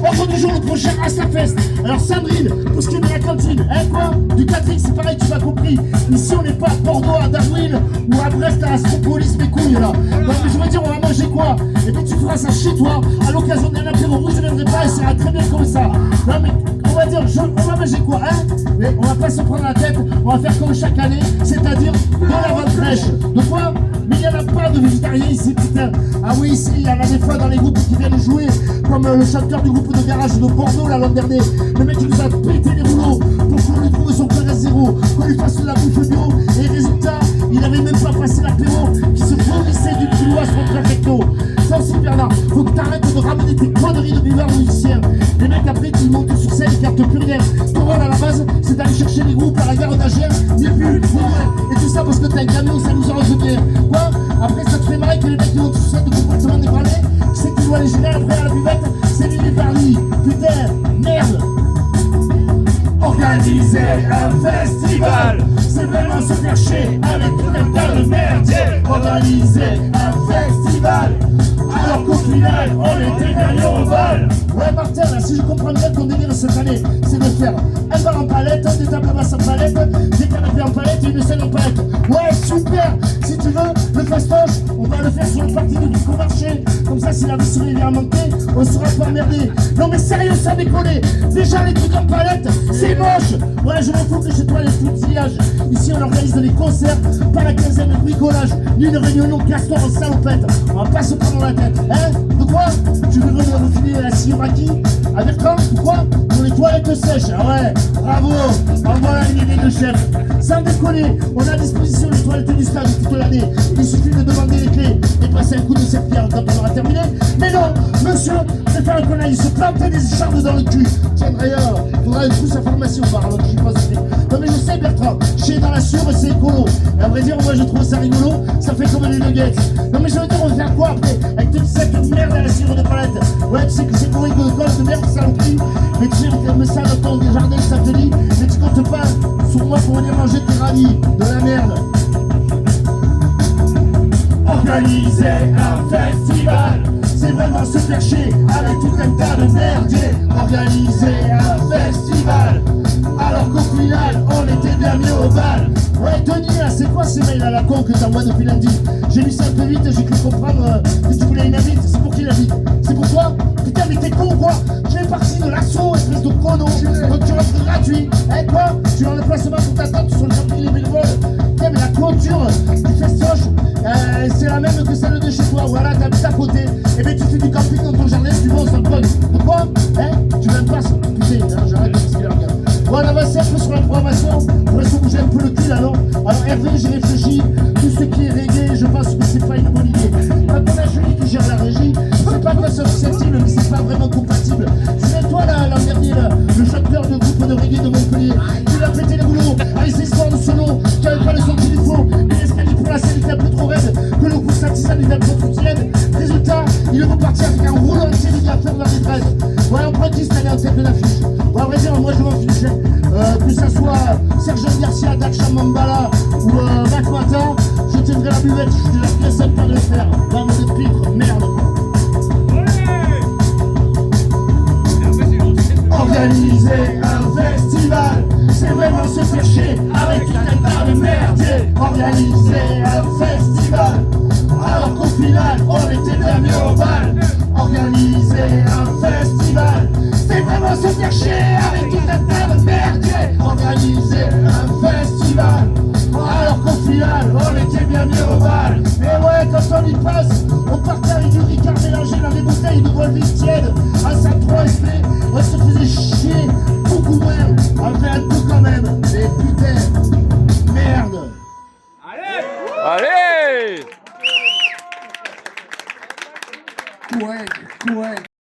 Ordre du jour, le prochain Astafest. Alors Sandrine, pour ce qui est de la cantine, hein quoi? Du catering, c'est pareil, tu m'as compris. Ici, on n'est pas à Bordeaux, à Darwin ou à Brest, à Astropolis, mes couilles là. Donc je veux dire, on va manger quoi? Et bien tu feras ça chez toi, à l'occasion d'un apéro. Vous, je ne viendrai pas et ça ira très bien comme ça. Non mais, on va dire, on va manger quoi, hein? Mais on va pas se prendre la tête, on va faire comme chaque année, c'est-à-dire de la vente fraîche. De quoi? Mais il n'y en a pas de végétariens ici, putain. Ah oui, ici, il y en a des fois dans les groupes qui viennent jouer, comme le chanteur du groupe de garage de Bordeaux, là, l'an dernier. Le mec, il nous a pété les rouleaux pour qu'on lui trouve son code à zéro, qu'on lui fasse de la bouffe bio. Et résultat, il n'avait même pas passé l'apéro, qui se vomissait du kilo à son trajecto. Ça aussi, Bernard, faut que t'arrêtes de ramener tes conneries de buveurs musiciens. Les mecs, après, qui montent sur scène, ils captent plus rien. Ton rôle, à la base, c'est d'aller chercher les groupes à la gare d'Agen, ni plus, ni moins. Et tout ça parce que t'as un camion, ça nous arrange bien. Quoi? Après, ça te fait marrer que les mecs qui montent sur scène de complètement débranlés, c'est que tu dois les gérer après à la buvette, c'est lui par lui. Putain, merde! Organiser un festival, c'est vraiment se faire chier avec tout un tas de merde. Organiser un festival, alors qu'au final, on était gagnés au bal. Ouais, Martin, là, si je comprends bien ton délire cette année, c'est de faire un bar en palette, des tables basses en palette, des canapés en palette et une scène en palette. Ouais, super! Si tu veux, le fastoche, on va le faire sur le parti du Bricomarché. Comme ça, si la vaisselle vient à manquer, on sera pas emmerdé. Non mais sérieux, ça déconne. Déjà, les trucs en palette, c'est moche. Ouais, je m'en fous que chez toi, les futillages. Ici, on organise des concerts, pas la quinzaine de bricolage, ni une réunion castor en salopette. On va pas se prendre la tête. Hein? De quoi? Tu veux refiler la Sioraki? Avec quand? Pourquoi? Pour les toilettes sèches. Ah ouais, bravo. En voilà une idée de chef. Sans déconner, on a à disposition les toilettes du stage toute l'année. Il suffit de demander les clés et passer un coup de cette pierre quand on aura terminé. Mais non, monsieur, préfère qu'on aille se planter des échardes dans le cul. Tiens d'ailleurs, il faudra une pousse à formation par alors que j'y pense. Non mais je sais Bertrand, chier dans la sûre c'est écolo. Et à vrai dire, moi je trouve ça rigolo, ça fait comme les nuggets. Non mais je veux dire, on va faire quoi après avec toute cette merde à la cire de palette? Ouais, tu sais que c'est pourri de colle de merde, ça le crie. Mais tu sais, comme ça dans ton jardin, ça te dit. Mais tu comptes pas sur moi pour venir manger tes radis, de la merde. Organiser un festival, c'est vraiment se faire chier avec tout un tas de merdier. Organiser un festival, alors qu'au final, on était bien mieux au bal. Ouais, Denis, là, c'est quoi ces mails à la con que t'envoies depuis lundi? J'ai lu ça un peu vite, j'ai cru comprendre que tu voulais une invite. C'est pour qui l'invite? C'est pour toi? Putain, mais t'es con ou quoi? J'ai parti de l'assaut, espèce de cono. Donc tu rentres gratuit. Eh quoi? Tu as le placement pour ta tante sur le camping Les Bénévoles. Putain, mais la clôture du festoche, c'est la même que celle de chez toi. Voilà, t'habites à côté. Et bien tu fais du camping dans ton jardin, tu vas au Saint-Paul. De quoi? Hein? Tu m'aimes pas ça? Putain, j'arrête de m'expliquer la regarde. Bon, on avance un peu sur la programmation. Pour se bouger un peu le cul là, non? Alors Hervé, j'ai réfléchi. Tout ce qui est reggae, je pense que c'est pas une bonne idée. Quand on a Julie qui gère la régie, c'est pas très susceptible, mais c'est pas vraiment compatible. Souviens-toi là, l'an dernier, là, le chanteur de groupe de reggae de Montpellier, qui a pété les boulots avec ses histoires de solo, qui avait pas le son qu'il faut, et l'escalier pour la scène était un peu trop raide, que le coup satisfait était un peu trop tiède. Résultat, il est reparti avec un rouleau entier de faire dans les tresses. Ouais, on prend 10 cette année en tête de l'affiche. Ouais, à vrai dire, moi je m'en fiche. Que ça soit Sergio Garcia, Daksha Mambala ou Mac Mata, je tiendrai la buvette, je te la pièce pas de le faire. Bande de pitre, merde. Organiser un festival, c'est vraiment se faire chier avec tout un tas de merde. Organiser un festival, alors qu'au final on était bien mieux au bal. Organiser un festival, c'est vraiment se faire chier avec tout un tas de merde. Organiser un festival, alors qu'au final on était bien mieux au bal. Et ouais, quand on y passe, on partait avec du Ricard mélangé dans des bouteilles de Volvic tiède. À sa 3 SP, on se faisait chier beaucoup moins